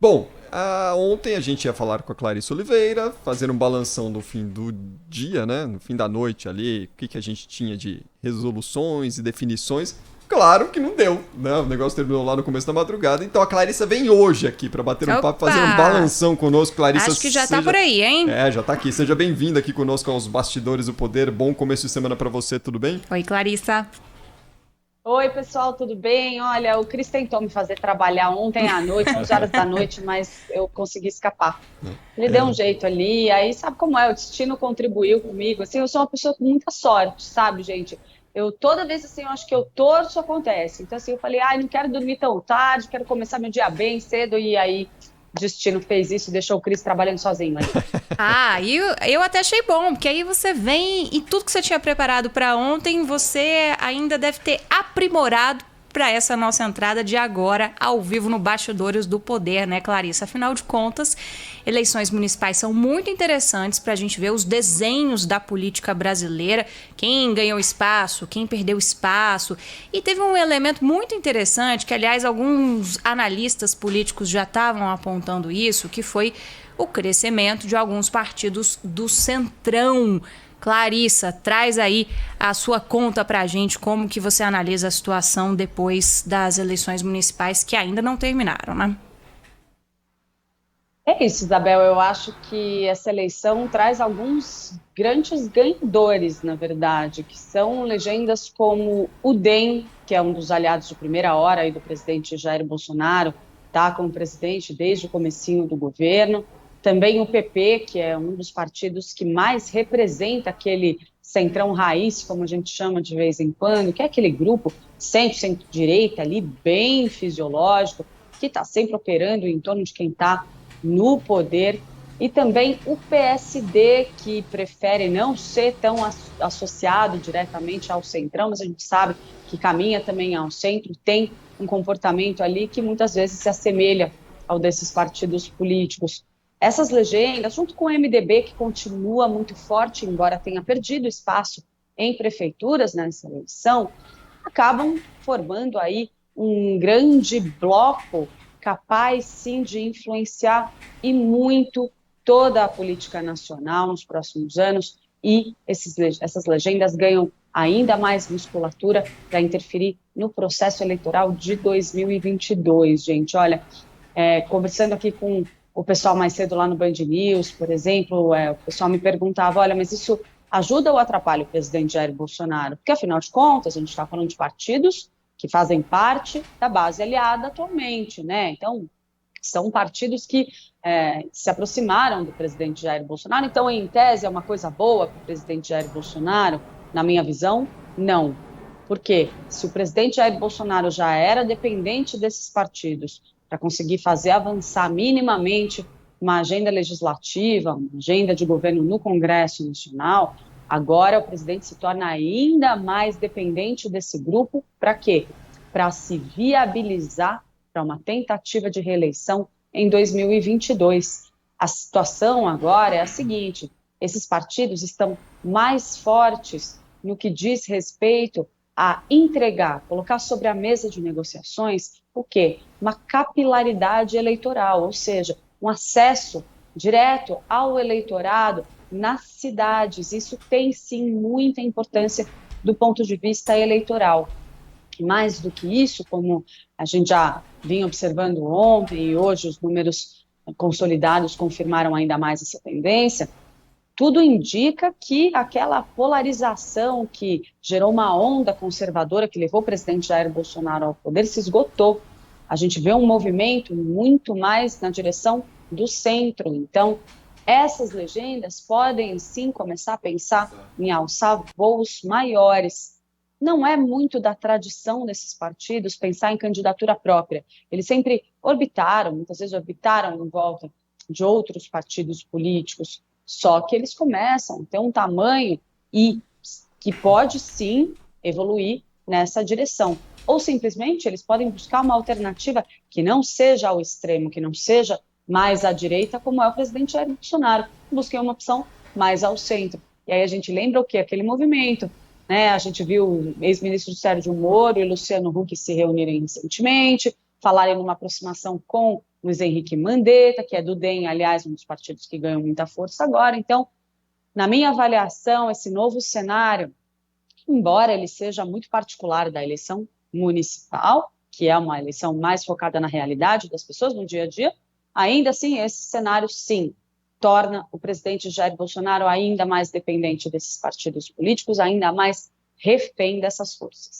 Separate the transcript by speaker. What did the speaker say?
Speaker 1: Bom, ontem a gente ia falar com a Clarissa Oliveira, fazer um balanção no fim do dia, né? No fim da noite ali, o que, que a gente tinha de resoluções e definições. Claro que não deu, né? O negócio terminou lá no começo da madrugada, então a Clarissa vem hoje aqui para bater um papo, fazer um
Speaker 2: Opa!
Speaker 1: balanção conosco. Clarissa,
Speaker 2: Acho que já tá por aí, hein?
Speaker 1: Já tá aqui. Seja bem-vinda aqui conosco aos Bastidores do Poder. Bom começo de semana para você, tudo bem?
Speaker 2: Oi, Clarissa.
Speaker 3: Oi, pessoal, tudo bem? Olha, o Cris tentou me fazer trabalhar ontem à noite, 11 horas da noite, mas eu consegui escapar. Ele deu um jeito ali, aí sabe como é, o destino contribuiu comigo. Assim, eu sou uma pessoa com muita sorte, sabe, gente? Eu toda vez assim, eu acho que eu torço, acontece. Então assim, eu falei, ai, não quero dormir tão tarde, quero começar meu dia bem cedo e aí o destino fez isso, deixou o Cris trabalhando sozinho ali.
Speaker 2: Ah, e eu até achei bom, porque aí você vem e tudo que você tinha preparado pra ontem, você ainda deve ter aprimorado pra essa nossa entrada de agora, ao vivo no Bastidores do Poder, né, Clarissa? Afinal de contas, eleições municipais são muito interessantes pra gente ver os desenhos da política brasileira, quem ganhou espaço, quem perdeu espaço. E teve um elemento muito interessante, que aliás alguns analistas políticos já estavam apontando isso, que foi o crescimento de alguns partidos do Centrão. Clarissa, traz aí a sua conta pra gente, como que você analisa a situação depois das eleições municipais que ainda não terminaram, né?
Speaker 3: É isso, Isabel. Eu acho que essa eleição traz alguns grandes ganhadores, na verdade, que são legendas como o DEM, que é um dos aliados de primeira hora aí do presidente Jair Bolsonaro, está como presidente desde o comecinho do governo. Também o PP, que é um dos partidos que mais representa aquele centrão raiz, como a gente chama de vez em quando, que é aquele grupo centro-direita ali, bem fisiológico, que está sempre operando em torno de quem está no poder, e também o PSD, que prefere não ser tão associado diretamente ao centrão, mas a gente sabe que caminha também ao centro, tem um comportamento ali que muitas vezes se assemelha ao desses partidos políticos. Essas legendas, junto com o MDB, que continua muito forte, embora tenha perdido espaço em prefeituras nessa eleição, acabam formando aí um grande bloco capaz, sim, de influenciar e muito toda a política nacional nos próximos anos, e essas legendas ganham ainda mais musculatura para interferir no processo eleitoral de 2022, gente. Olha, conversando aqui com o pessoal mais cedo lá no Band News, por exemplo, o pessoal me perguntava, olha, mas isso ajuda ou atrapalha o presidente Jair Bolsonaro? Porque, afinal de contas, a gente está falando de partidos que fazem parte da base aliada atualmente, né? Então, são partidos que se aproximaram do presidente Jair Bolsonaro. Então, em tese, é uma coisa boa para o presidente Jair Bolsonaro? Na minha visão, não. Por quê? Se o presidente Jair Bolsonaro já era dependente desses partidos para conseguir fazer avançar minimamente uma agenda legislativa, uma agenda de governo no Congresso Nacional, agora o presidente se torna ainda mais dependente desse grupo. Para quê? Para se viabilizar para uma tentativa de reeleição em 2022. A situação agora é a seguinte: esses partidos estão mais fortes no que diz respeito a entregar, colocar sobre a mesa de negociações o quê? Uma capilaridade eleitoral, ou seja, um acesso direto ao eleitorado nas cidades. Isso tem, sim, muita importância do ponto de vista eleitoral. Mais do que isso, como a gente já vinha observando ontem e hoje os números consolidados confirmaram ainda mais essa tendência, tudo indica que aquela polarização que gerou uma onda conservadora que levou o presidente Jair Bolsonaro ao poder se esgotou. A gente vê um movimento muito mais na direção do centro. Então, essas legendas podem sim começar a pensar em alçar voos maiores. Não é muito da tradição desses partidos pensar em candidatura própria. Eles sempre orbitaram, muitas vezes orbitaram em volta de outros partidos políticos, só que eles começam a ter um tamanho e que pode sim evoluir nessa direção. Ou simplesmente eles podem buscar uma alternativa que não seja ao extremo, que não seja mais à direita, como é o presidente Jair Bolsonaro. Busquei uma opção mais ao centro. E aí a gente lembra o quê? Aquele movimento, né? A gente viu o ex-ministro Sérgio Moro e Luciano Huck se reunirem recentemente, falarem numa aproximação com Luiz Henrique Mandetta, que é do DEM, aliás, um dos partidos que ganham muita força agora. Então, na minha avaliação, esse novo cenário, embora ele seja muito particular da eleição municipal, que é uma eleição mais focada na realidade das pessoas no dia a dia, ainda assim, esse cenário, sim, torna o presidente Jair Bolsonaro ainda mais dependente desses partidos políticos, ainda mais refém dessas forças.